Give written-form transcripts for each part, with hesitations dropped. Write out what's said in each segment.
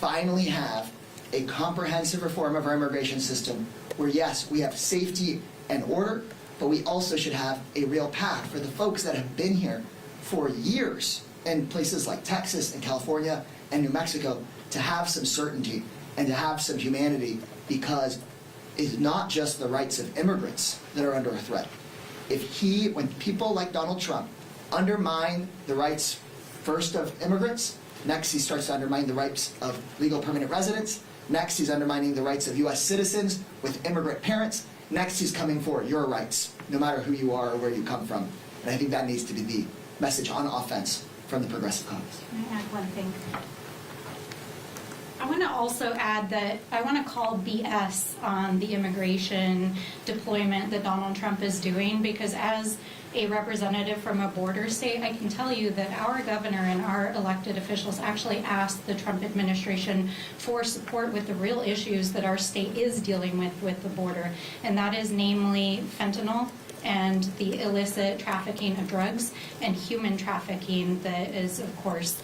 finally have a comprehensive reform of our immigration system where, yes, we have safety and order, but we also should have a real path for the folks that have been here for years in places like Texas and California and New Mexico to have some certainty and to have some humanity, because it's not just the rights of immigrants that are under a threat. When people like Donald Trump undermine the rights first of immigrants, next he starts to undermine the rights of legal permanent residents, next he's undermining the rights of U.S. citizens with immigrant parents, next he's coming for your rights, no matter who you are or where you come from. And I think that needs to be the message on offense from the Progressive Caucus. Can I add one thing? I want to also add that I want to call BS on the immigration deployment that Donald Trump is doing, because as a representative from a border state, I can tell you that our governor and our elected officials actually asked the Trump administration for support with the real issues that our state is dealing with the border, and that is namely fentanyl and the illicit trafficking of drugs and human trafficking that is, of course,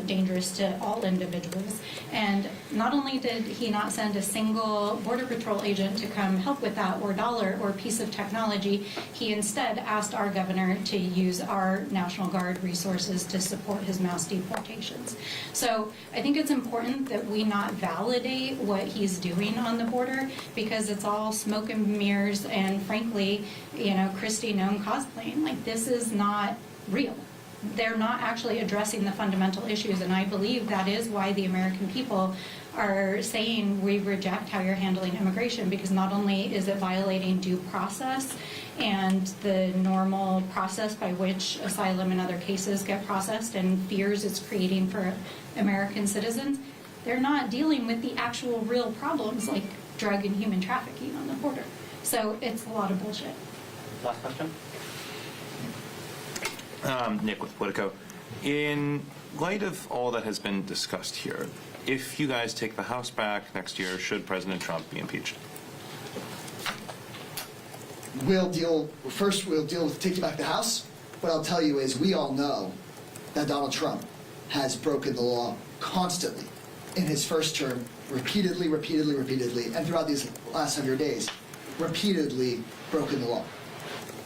dangerous to all individuals. And not only did he not send a single Border Patrol agent to come help with that, or dollar or piece of technology, he instead asked our governor to use our National Guard resources to support his mass deportations. So I think it's important that we not validate what he's doing on the border, because it's all smoke and mirrors and, frankly, Kristi Noem cosplaying. Like, this is not real. They're not actually addressing the fundamental issues, and I believe that is why the American people are saying we reject how you're handling immigration, because not only is it violating due process and the normal process by which asylum and other cases get processed and fears it's creating for American citizens, they're not dealing with the actual real problems like drug and human trafficking on the border. So it's a lot of bullshit. Last question. Nick with Politico. In light of all that has been discussed here, if you guys take the House back next year, should President Trump be impeached? We'll deal with taking back the House. What I'll tell you is we all know that Donald Trump has broken the law constantly in his first term, repeatedly, and throughout these last 100 days, repeatedly broken the law.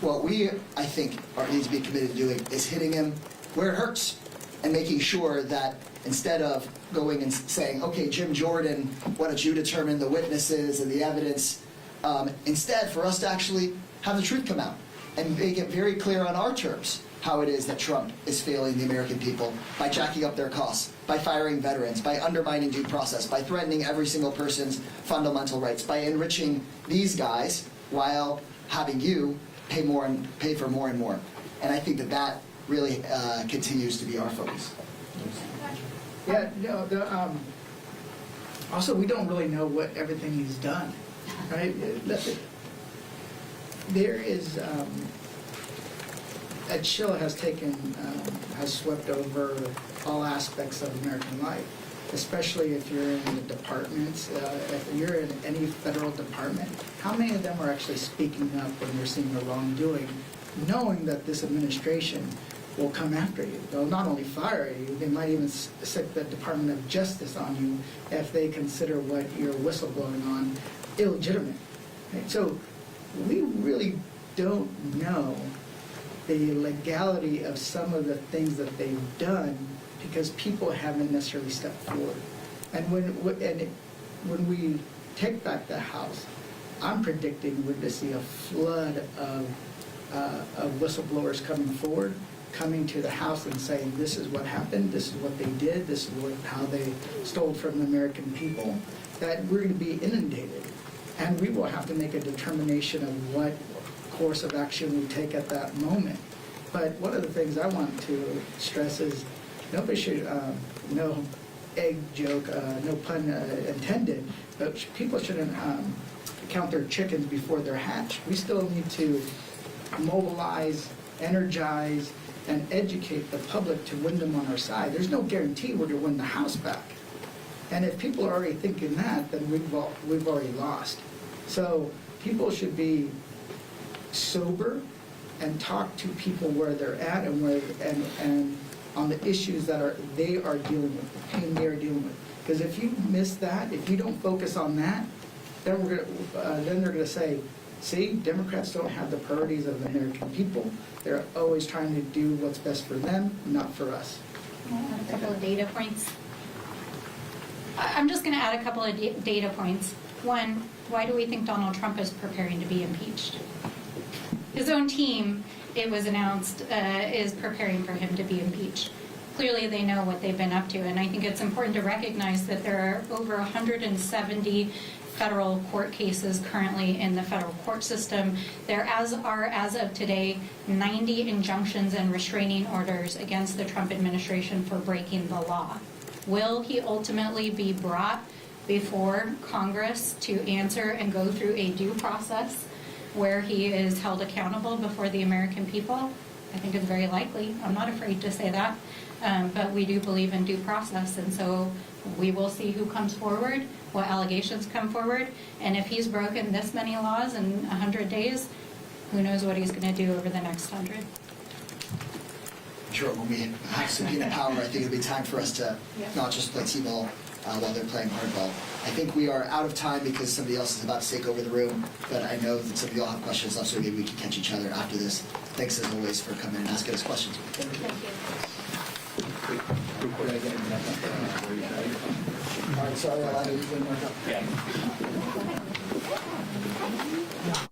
What we, I think, need to be committed to doing is hitting him where it hurts and making sure that instead of going and saying, okay, Jim Jordan, why don't you determine the witnesses and the evidence, instead for us to actually have the truth come out and make it very clear on our terms how it is that Trump is failing the American people by jacking up their costs, by firing veterans, by undermining due process, by threatening every single person's fundamental rights, by enriching these guys while having you pay for more and more. And I think that really continues to be our focus. Yeah, no, also we don't really know what everything he's done, right? There is, a chill has swept over all aspects of American life, especially if you're in the departments. If you're in any federal department, how many of them are actually speaking up when you're seeing a wrongdoing, knowing that this administration will come after you? They'll not only fire you, they might even stick the Department of Justice on you if they consider what you're whistleblowing on illegitimate. Right? So we really don't know the legality of some of the things that they've done, because people haven't necessarily stepped forward. And when we take back the House, I'm predicting we're going to see a flood of whistleblowers coming forward, coming to the House and saying, this is what happened, this is what they did, this is how they stole from the American people, that we're going to be inundated. And we will have to make a determination of what course of action we take at that moment. But one of the things I want to stress is nobody should, no egg joke, no pun intended, but people shouldn't count their chickens before they're hatched. We still need to mobilize, energize, and educate the public to win them on our side. There's no guarantee we're going to win the House back. And if people are already thinking that, then we've already lost. So people should be sober and talk to people where they're at and on the issues that they are dealing with, the pain they are dealing with. Because if you miss that, if you don't focus on that, then then they're gonna say, see, Democrats don't have the priorities of the American people. They're always trying to do what's best for them, not for us. A couple of data points. I'm just going to add a couple of data points. One, why do we think Donald Trump is preparing to be impeached? His own team, it was announced, is preparing for him to be impeached. Clearly, they know what they've been up to, and I think it's important to recognize that there are over 170 federal court cases currently in the federal court system. There are, as of today, 90 injunctions and restraining orders against the Trump administration for breaking the law. Will he ultimately be brought before Congress to answer and go through a due process where he is held accountable before the American people? I think it's very likely. I'm not afraid to say that. But we do believe in due process, and so we will see who comes forward, what allegations come forward, and if he's broken this many laws in 100 days, who knows what he's going to do over the next 100. Sure, when we have subpoena power, I think it'll be time for us to not just play t-ball while they're playing hardball. I think we are out of time because somebody else is about to take over the room, but I know that some of you all have questions left, so maybe we can catch each other after this. Thanks as always for coming and asking us questions. Thank you. All right, sorry, I'll add it. Yeah.